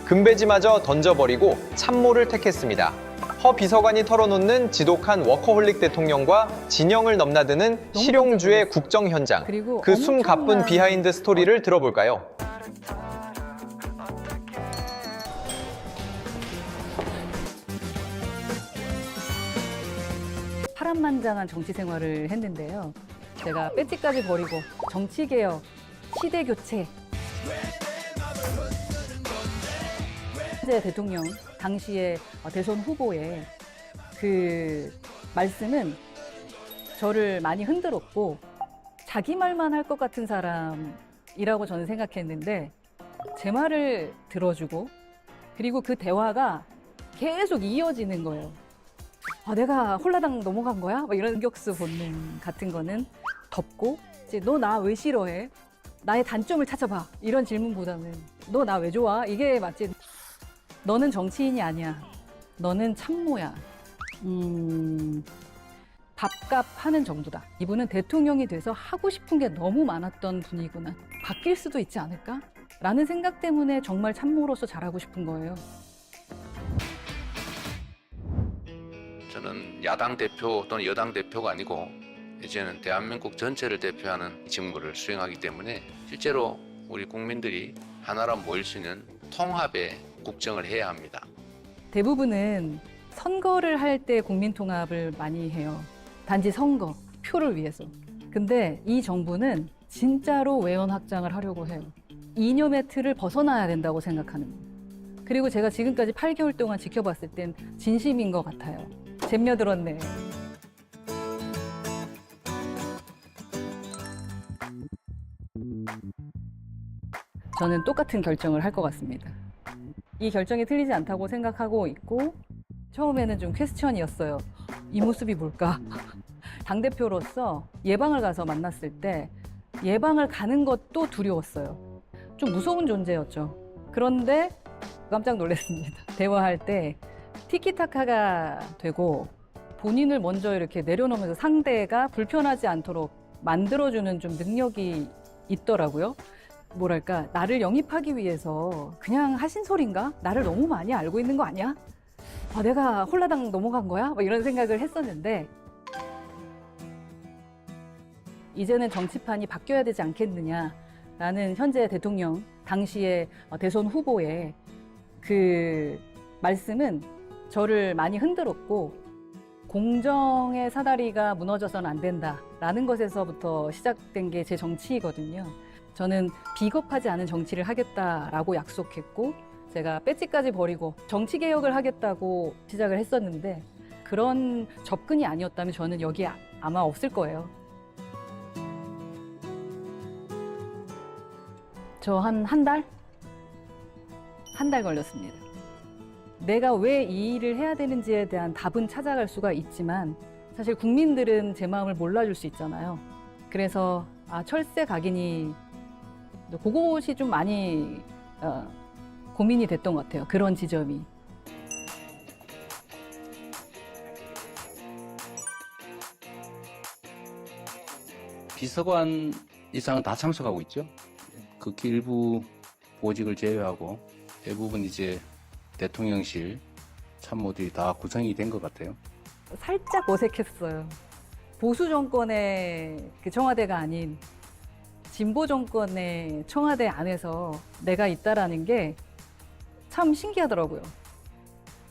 금배지마저 던져버리고 참모를 택했습니다. 허 비서관이 털어놓는 지독한 워커홀릭 대통령과 진영을 넘나드는 실용주의 국정 현장. 그 숨 가쁜 비하인드 스토리를 들어볼까요? 파란만장한 정치 생활을 했는데요. 제가 배지까지 버리고 정치개혁, 시대교체. 현재 대통령 당시의 대선 후보의 그 말씀은 저를 많이 흔들었고 자기 말만 할 것 같은 사람이라고 저는 생각했는데 제 말을 들어주고 그리고 그 대화가 계속 이어지는 거예요. 내가 홀라당 넘어간 거야? 막 이런 격수 본능 같은 거는 덮고 이제 너 나 왜 싫어해? 나의 단점을 찾아봐. 이런 질문보다는 너 나 왜 좋아? 이게 맞지? 너는 정치인이 아니야. 너는 참모야. 밥값 하는 정도다. 이분은 대통령이 돼서 하고 싶은 게 너무 많았던 분이구나. 바뀔 수도 있지 않을까? 라는 생각 때문에 정말 참모로서 잘하고 싶은 거예요. 저는 야당 대표 또는 여당 대표가 아니고 이제는 대한민국 전체를 대표하는 직무를 수행하기 때문에 실제로 우리 국민들이 하나로 모일 수 있는 통합의 국정을 해야 합니다. 대부분은 선거를 할 때 국민통합을 많이 해요. 단지 선거, 표를 위해서. 근데 이 정부는 진짜로 외연 확장을 하려고 해요. 이념의 틀을 벗어나야 된다고 생각하는 거예요. 그리고 제가 지금까지 8개월 동안 지켜봤을 땐 진심인 것 같아요. 잼며들었네. 저는 똑같은 결정을 할 것 같습니다. 이 결정이 틀리지 않다고 생각하고 있고 처음에는 좀 퀘스천이었어요. 이 모습이 뭘까? 당대표로서 예방을 가서 만났을 때 예방을 가는 것도 두려웠어요. 좀 무서운 존재였죠. 그런데 깜짝 놀랐습니다. 대화할 때 티키타카가 되고 본인을 먼저 이렇게 내려놓으면서 상대가 불편하지 않도록 만들어주는 좀 능력이 있더라고요. 뭐랄까, 나를 영입하기 위해서 그냥 하신 소린가? 나를 너무 많이 알고 있는 거 아니야? 내가 홀라당 넘어간 거야? 이런 생각을 했었는데 이제는 정치판이 바뀌어야 되지 않겠느냐라는 현재 대통령 당시의 대선 후보의 그 말씀은 저를 많이 흔들었고 공정의 사다리가 무너져서는 안 된다라는 것에서부터 시작된 게 제 정치이거든요. 저는 비겁하지 않은 정치를 하겠다라고 약속했고 제가 배지까지 버리고 정치개혁을 하겠다고 시작을 했었는데 그런 접근이 아니었다면 저는 여기에 아마 없을 거예요. 저 한 달? 한 달 걸렸습니다. 내가 왜 이 일을 해야 되는지에 대한 답은 찾아갈 수가 있지만 사실 국민들은 제 마음을 몰라줄 수 있잖아요. 그래서 철새 각인이 그것이 좀 많이 고민이 됐던 것 같아요. 그런 지점이. 비서관 이상은 다 참석하고 있죠. 극히 일부 보직을 제외하고 대부분 이제 대통령실 참모들이 다 구성이 된 것 같아요. 살짝 어색했어요. 보수 정권의 그 청와대가 아닌 진보 정권의 청와대 안에서 내가 있다라는 게 참 신기하더라고요.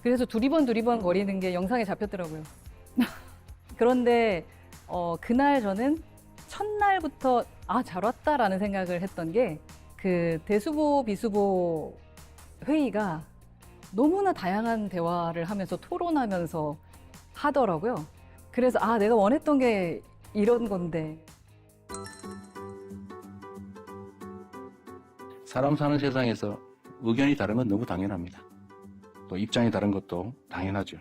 그래서 두리번 거리는 게 영상에 잡혔더라고요. 그런데 그날 저는 첫날부터 잘 왔다라는 생각을 했던 게 그 대수보 비수보 회의가 너무나 다양한 대화를 하면서 토론하면서 하더라고요. 그래서 내가 원했던 게 이런 건데. 사람 사는 세상에서 의견이 다른 건 너무 당연합니다. 또 입장이 다른 것도 당연하죠.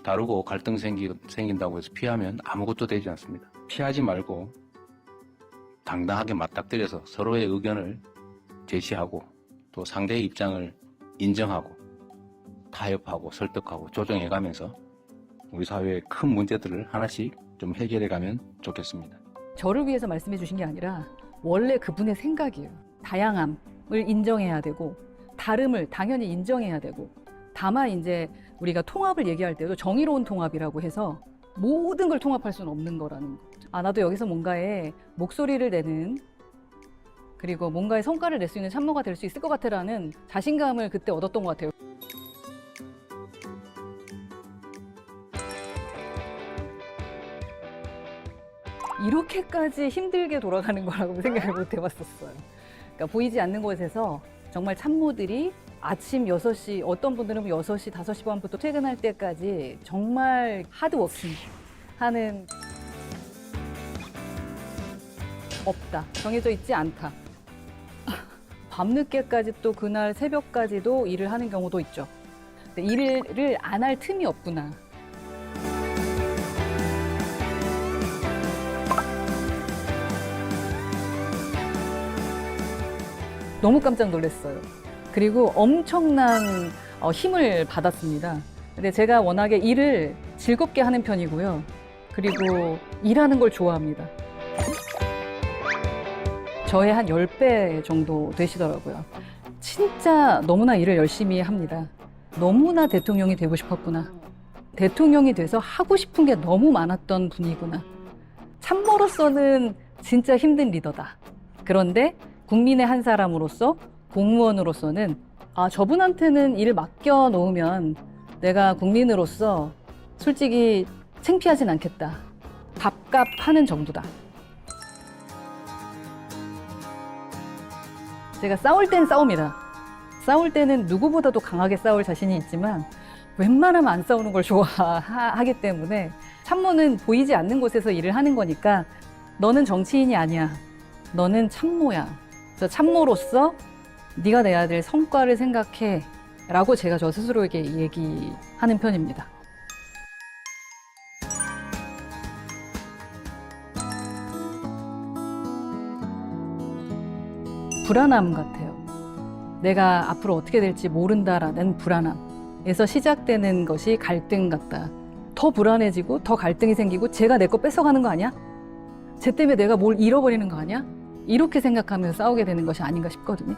다르고 갈등 생긴다고 해서 피하면 아무것도 되지 않습니다. 피하지 말고 당당하게 맞닥뜨려서 서로의 의견을 제시하고 또 상대의 입장을 인정하고 타협하고 설득하고 조정해가면서 우리 사회의 큰 문제들을 하나씩 좀 해결해가면 좋겠습니다. 저를 위해서 말씀해 주신 게 아니라 원래 그분의 생각이에요. 다양함을 인정해야 되고 다름을 당연히 인정해야 되고, 다만 이제 우리가 통합을 얘기할 때도 정의로운 통합이라고 해서 모든 걸 통합할 수는 없는 거라는 거. 아, 나도 여기서 뭔가의 목소리를 내는, 그리고 뭔가의 성과를 낼 수 있는 참모가 될 수 있을 것 같아라는 자신감을 그때 얻었던 것 같아요. 이렇게까지 힘들게 돌아가는 거라고 생각을 못 해봤었어요. 그러니까 보이지 않는 곳에서 정말 참모들이 아침 6시, 어떤 분들은 6시, 5시 반부터 퇴근할 때까지 정말 하드워킹 하는, 없다, 정해져 있지 않다. 밤늦게까지 또 그날 새벽까지도 일을 하는 경우도 있죠. 근데 일을 안 할 틈이 없구나. 너무 깜짝 놀랐어요. 그리고 엄청난 힘을 받았습니다. 근데 제가 워낙에 일을 즐겁게 하는 편이고요. 그리고 일하는 걸 좋아합니다. 저의 한 10배 정도 되시더라고요. 진짜 너무나 일을 열심히 합니다. 너무나 대통령이 되고 싶었구나. 대통령이 돼서 하고 싶은 게 너무 많았던 분이구나. 참모로서는 진짜 힘든 리더다. 그런데 국민의 한 사람으로서, 공무원으로서는 아, 저분한테는 일을 맡겨 놓으면 내가 국민으로서 솔직히 창피하진 않겠다. 밥값하는 정도다. 제가 싸울 땐 싸웁니다. 싸울 때는 누구보다도 강하게 싸울 자신이 있지만 웬만하면 안 싸우는 걸 좋아하기 때문에 참모는 보이지 않는 곳에서 일을 하는 거니까 너는 정치인이 아니야. 너는 참모야. 그래서 참모로서 네가 내야 될 성과를 생각해 라고 제가 저 스스로에게 얘기하는 편입니다. 불안함 같아요. 내가 앞으로 어떻게 될지 모른다라는 불안함에서 시작되는 것이 갈등 같다. 더 불안해지고 더 갈등이 생기고 제가 내 거 뺏어가는 거 아니야? 쟤 때문에 내가 뭘 잃어버리는 거 아니야? 이렇게 생각하면서 싸우게 되는 것이 아닌가 싶거든요.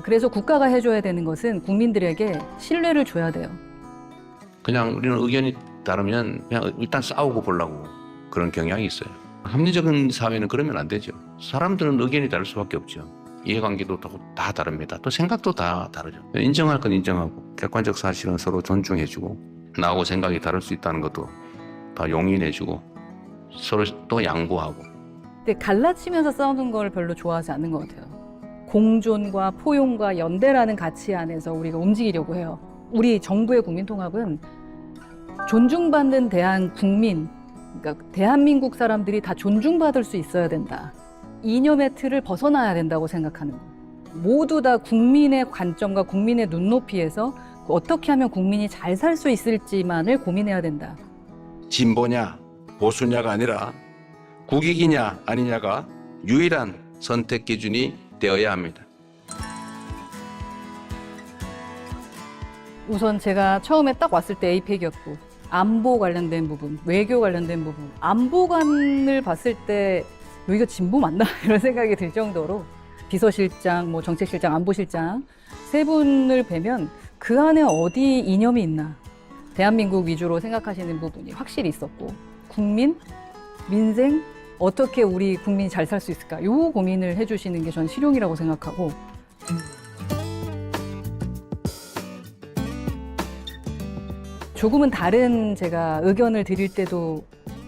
그래서 국가가 해줘야 되는 것은 국민들에게 신뢰를 줘야 돼요. 그냥 우리는 의견이 다르면 그냥 일단 싸우고 보려고 그런 경향이 있어요. 합리적인 사회는 그러면 안 되죠. 사람들은 의견이 다를 수밖에 없죠. 이해관계도 다 다릅니다. 또 생각도 다 다르죠. 인정할 건 인정하고 객관적 사실은 서로 존중해주고 나하고 생각이 다를 수 있다는 것도 다 용인해주고 서로 또 양보하고. 근데 갈라치면서 싸우는 걸 별로 좋아하지 않는 것 같아요. 공존과 포용과 연대라는 가치 안에서 우리가 움직이려고 해요. 우리 정부의 국민통합은 존중받는 대한국민, 그러니까 대한민국 사람들이 다 존중받을 수 있어야 된다. 이념의 틀을 벗어나야 된다고 생각하는 거예요. 모두 다 국민의 관점과 국민의 눈높이에서 어떻게 하면 국민이 잘 살 수 있을지만을 고민해야 된다. 진보냐 보수냐가 아니라 국익이냐 아니냐가 유일한 선택 기준이 되어야 합니다. 우선 제가 처음에 딱 왔을 때 에이펙이었고 안보 관련된 부분, 외교 관련된 부분, 안보관을 봤을 때 여기가 진보 맞나? 이런 생각이 들 정도로 비서실장, 정책실장, 안보실장 세 분을 뵈면 그 안에 어디 이념이 있나? 대한민국 위주로 생각하시는 부분이 확실히 있었고 국민, 민생, 어떻게 우리 국민이 잘 살 수 있을까? 이 고민을 해주시는 게 전 실용이라고 생각하고 조금은 다른 제가 의견을 드릴 때도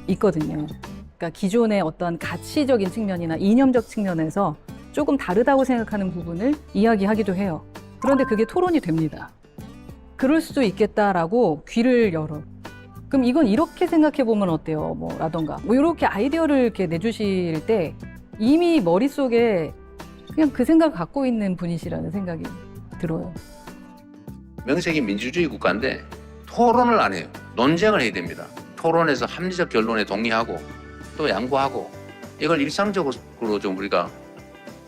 있거든요. 그러니까 기존의 어떤 가치적인 측면이나 이념적 측면에서 조금 다르다고 생각하는 부분을 이야기하기도 해요. 그런데 그게 토론이 됩니다. 그럴 수도 있겠다라고 귀를 열어. 그럼 이건 이렇게 생각해 보면 어때요? 라던가 이렇게 아이디어를 이렇게 내주실 때 이미 머릿속에 그냥 그 생각을 갖고 있는 분이시라는 생각이 들어요. 명색이 민주주의 국가인데 토론을 안 해요. 논쟁을 해야 됩니다. 토론에서 합리적 결론에 동의하고 또 양보하고 이걸 일상적으로 좀 우리가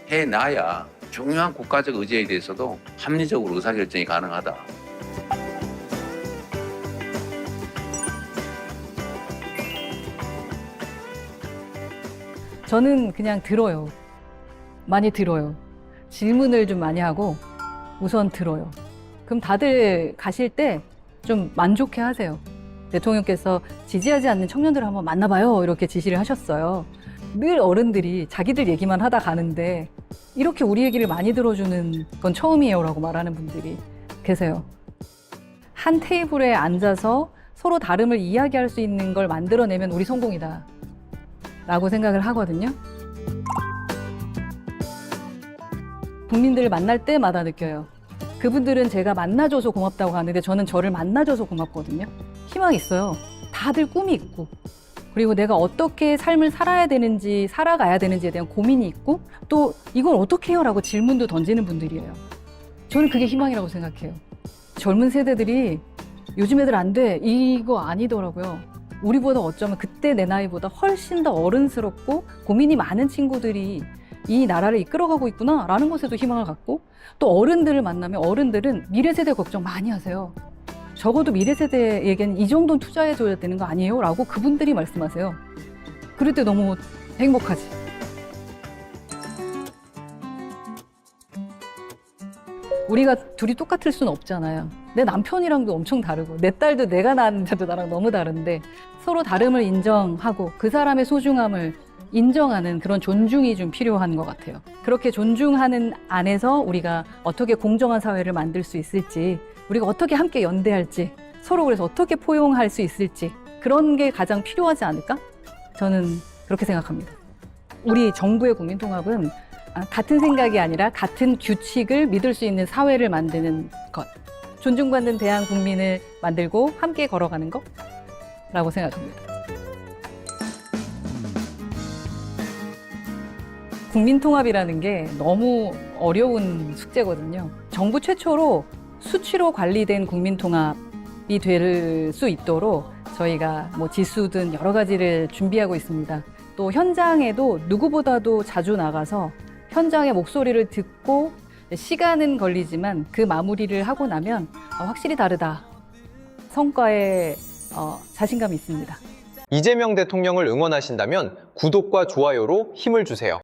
해놔야 중요한 국가적 의제에 대해서도 합리적으로 의사결정이 가능하다. 저는 그냥 들어요. 많이 들어요. 질문을 좀 많이 하고 우선 들어요. 그럼 다들 가실 때 좀 만족해 하세요. 대통령께서 지지하지 않는 청년들을 한번 만나봐요. 이렇게 지시를 하셨어요. 늘 어른들이 자기들 얘기만 하다 가는데 이렇게 우리 얘기를 많이 들어주는 건 처음이에요 라고 말하는 분들이 계세요. 한 테이블에 앉아서 서로 다름을 이야기할 수 있는 걸 만들어내면 우리 성공이다 라고 생각을 하거든요. 국민들을 만날 때마다 느껴요. 그분들은 제가 만나줘서 고맙다고 하는데 저는 저를 만나줘서 고맙거든요. 희망이 있어요. 다들 꿈이 있고 그리고 내가 어떻게 삶을 살아야 되는지 살아가야 되는지에 대한 고민이 있고 또 이걸 어떻게 해요? 라고 질문도 던지는 분들이에요. 저는 그게 희망이라고 생각해요. 젊은 세대들이 요즘 애들 안 돼 이거 아니더라고요. 우리보다 어쩌면 그때 내 나이보다 훨씬 더 어른스럽고 고민이 많은 친구들이 이 나라를 이끌어가고 있구나 라는 것에도 희망을 갖고 또 어른들을 만나면 어른들은 미래 세대 걱정 많이 하세요. 적어도 미래 세대에게는 이 정도는 투자해줘야 되는 거 아니에요? 라고 그분들이 말씀하세요. 그럴 때 너무 행복하지. 우리가 둘이 똑같을 수는 없잖아요. 내 남편이랑도 엄청 다르고 내 딸도 내가 낳았는데도 나랑 너무 다른데 서로 다름을 인정하고 그 사람의 소중함을 인정하는 그런 존중이 좀 필요한 것 같아요. 그렇게 존중하는 안에서 우리가 어떻게 공정한 사회를 만들 수 있을지, 우리가 어떻게 함께 연대할지, 서로 그래서 어떻게 포용할 수 있을지 그런 게 가장 필요하지 않을까? 저는 그렇게 생각합니다. 우리 정부의 국민통합은 같은 생각이 아니라 같은 규칙을 믿을 수 있는 사회를 만드는 것, 존중받는 대한 국민을 만들고 함께 걸어가는 거라고 생각합니다. 국민통합이라는 게 너무 어려운 숙제거든요. 정부 최초로 수치로 관리된 국민통합이 될 수 있도록 저희가 뭐 지수든 여러 가지를 준비하고 있습니다. 또 현장에도 누구보다도 자주 나가서 현장의 목소리를 듣고 시간은 걸리지만 그 마무리를 하고 나면 확실히 다르다. 성과에 자신감이 있습니다. 이재명 대통령을 응원하신다면 구독과 좋아요로 힘을 주세요.